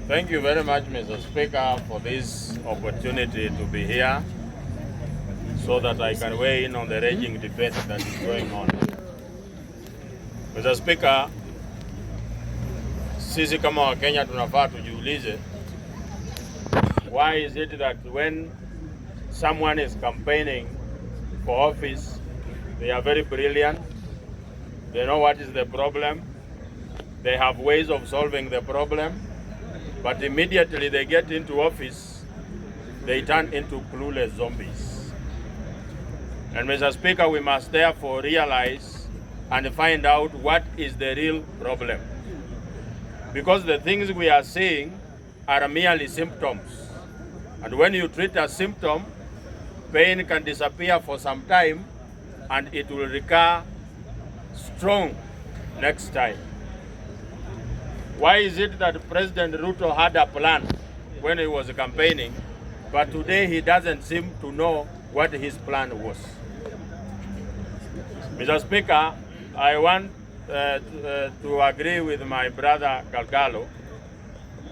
Thank you very much, Mr. Speaker, for this opportunity to be here so that I can weigh in on the raging debate that is going on. Mr. Speaker, sisi kama Wakenya tunafaa tujiulize, why is it that when someone is campaigning for office, they are very brilliant, they know what is the problem, they have ways of solving the problem, but immediately they get into office, they turn into clueless zombies. And Mr. Speaker, we must therefore realize and find out what is the real problem. Because the things we are seeing are merely symptoms. And when you treat a symptom, pain can disappear for some time and it will recur strong next time. Why is it that President Ruto had a plan when he was campaigning, but today he doesn't seem to know what his plan was? Mr. Speaker, I want to agree with my brother Galgalo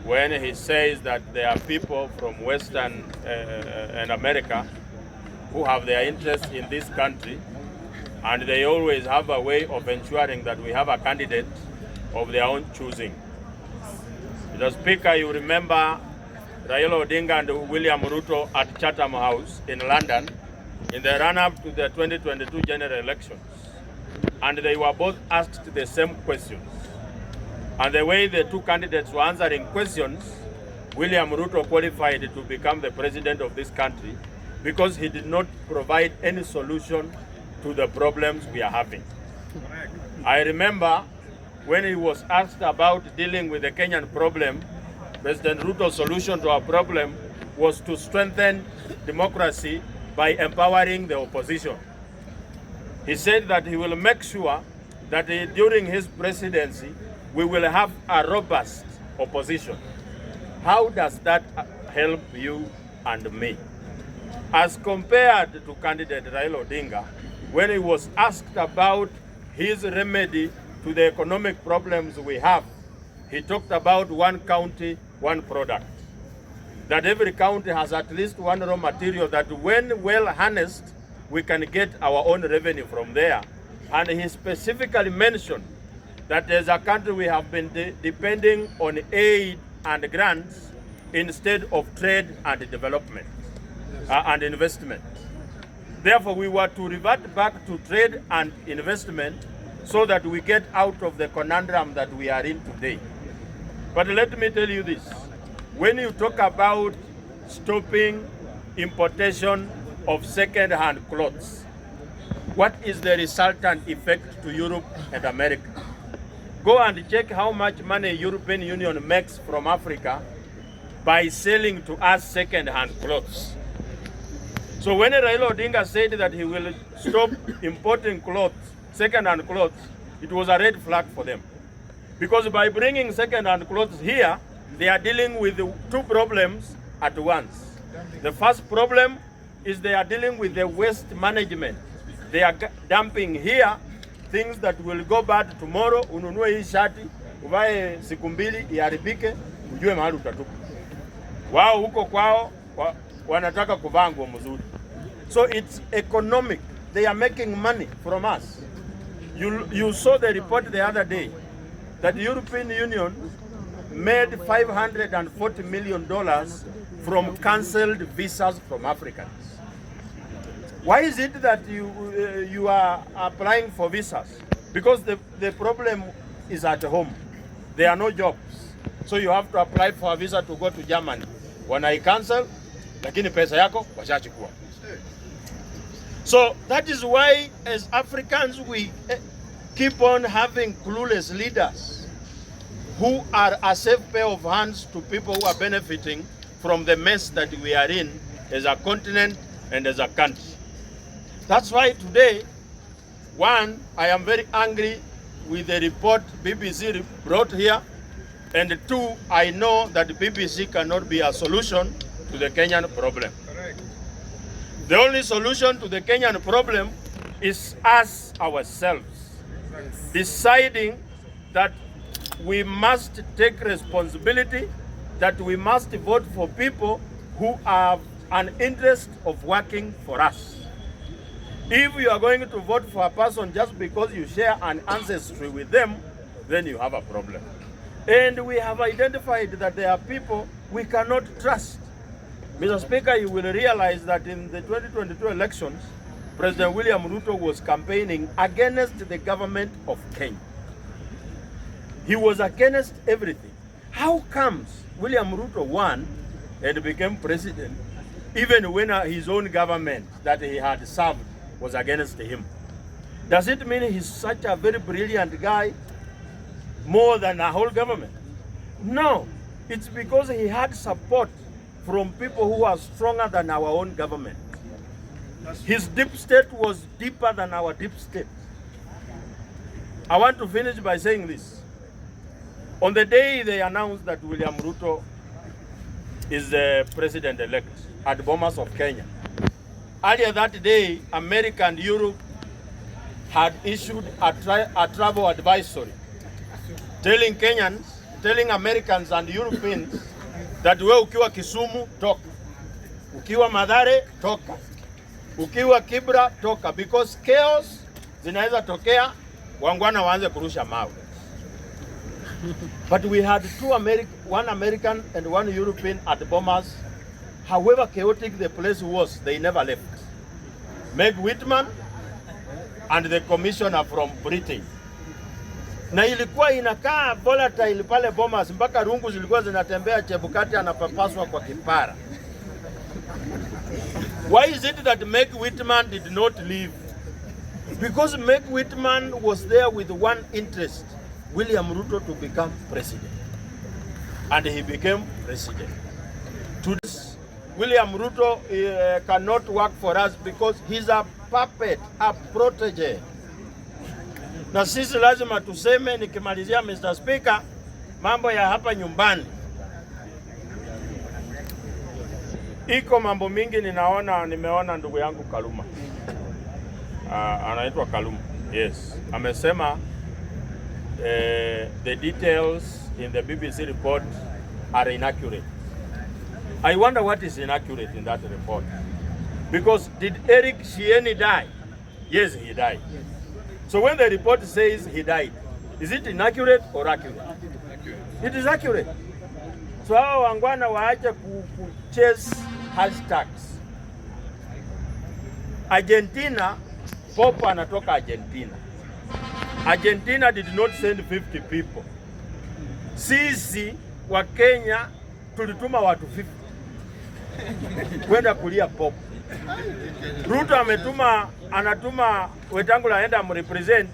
when he says that there are people from Western and America who have their interest in this country, and they always have a way of ensuring that we have a candidate of their own choosing. Mr. Speaker, you remember Raila Odinga and William Ruto at Chatham House in London in the run-up to the 2022 general elections. And they were both asked the same questions. And the way the two candidates were answering questions, William Ruto qualified to become the president of this country because he did not provide any solution to the problems we are having. I remember when he was asked about dealing with the Kenyan problem, President Ruto's solution to our problem was to strengthen democracy by empowering the opposition. He said that he will make sure that during his presidency, we will have a robust opposition. How does that help you and me? As compared to candidate Raila Odinga, when he was asked about his remedy to the economic problems we have, he talked about one county, one product. That every county has at least one raw material that when well harnessed, we can get our own revenue from there. And he specifically mentioned that as a country we have been depending on aid and grants instead of trade and development and investment. Therefore, we were to revert back to trade and investment so that we get out of the conundrum that we are in today. But let me tell you this. When you talk about stopping importation of second-hand clothes, what is the resultant effect to Europe and America? Go and check how much money European Union makes from Africa by selling to us second-hand clothes. So when Raila Odinga said that he will stop importing clothes, second-hand clothes, it was a red flag for them. Because by bringing second-hand clothes here, they are dealing with two problems at once. The first problem is they are dealing with the waste management. They are dumping here things that will go bad tomorrow. Ununue hii shati, uvae siku mbili, iharibike, ujue mahali utatupa. Wao huko kwao wanataka kuvaa nguo mzuri. So it's economic. They are making money from us. You saw the report the other day that the European Union made $540 million from cancelled visas from Africans. Why is it that you are applying for visas? Because the problem is at home. There are no jobs. So you have to apply for a visa to go to Germany. When I cancel, lakini pesa yako washachukua. So that is why as Africans we keep on having clueless leaders who are a safe pair of hands to people who are benefiting from the mess that we are in as a continent and as a country. That's why today, one, I am very angry with the report BBC brought here, and two, I know that BBC cannot be a solution to the Kenyan problem. Correct. The only solution to the Kenyan problem is us ourselves deciding that we must take responsibility that we must vote for people who have an interest of working for us. If you are going to vote for a person just because you share an ancestry with them, then you have a problem. And we have identified that there are people we cannot trust. Mr. Speaker, you will realize that in the 2022 elections, President William Ruto was campaigning against the government of Kenya. He was against everything. How comes William Ruto won and became president even when his own government that he had served was against him? Does it mean he's such a very brilliant guy more than a whole government? No, it's because he had support from people who are stronger than our own government. His deep state was deeper than our deep state. I want to finish by saying this. On the day they announced that William Ruto is the president-elect at Bomas of Kenya, earlier that day, America and Europe had issued a travel advisory telling Kenyans, telling Americans and Europeans that we ukiwa Kisumu, toka. Ukiwa Mathare, toka. Ukiwa Kibra, toka. Because chaos zinaweza tokea, wangwana waanze kurusha mawe. But we had one American and one European at Bomas. However chaotic the place was, they never left. Meg Whitman and the commissioner from Britain. Na ilikuwa inakaa volatile pale Bomas mpaka rungu zilikuwa zinatembea, Chebukati anapapaswa kwa kipara. Why is it that Meg Whitman did not leave? Because Meg Whitman was there with one interest, William Ruto to become president. And he became president. Today, William Ruto cannot work for us because he's a puppet, a protege. Na sisi lazima tuseme, nikimalizia Mr. Speaker, mambo ya hapa nyumbani. Iko mambo mingi nimeona ndugu yangu Kaluma. Anaitwa Kaluma. Yes. Amesema the details in the BBC report are inaccurate. I wonder what is inaccurate in that report. Because did Eric Shieni die? Yes, he died. Yes. So when the report says he died, is it inaccurate or accurate? It is accurate. So hao wangwana waache chase hashtags. Argentina, Pope anatoka Argentina. Argentina did not send 50 people. Sisi wa Kenya tulituma watu 50 kwenda kulia Pope. Ruto anatuma Wetangula aenda mrepresent,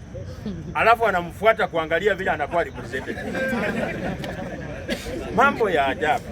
alafu anamfuata kuangalia vile anakuwa represented. Mambo ya ajabu.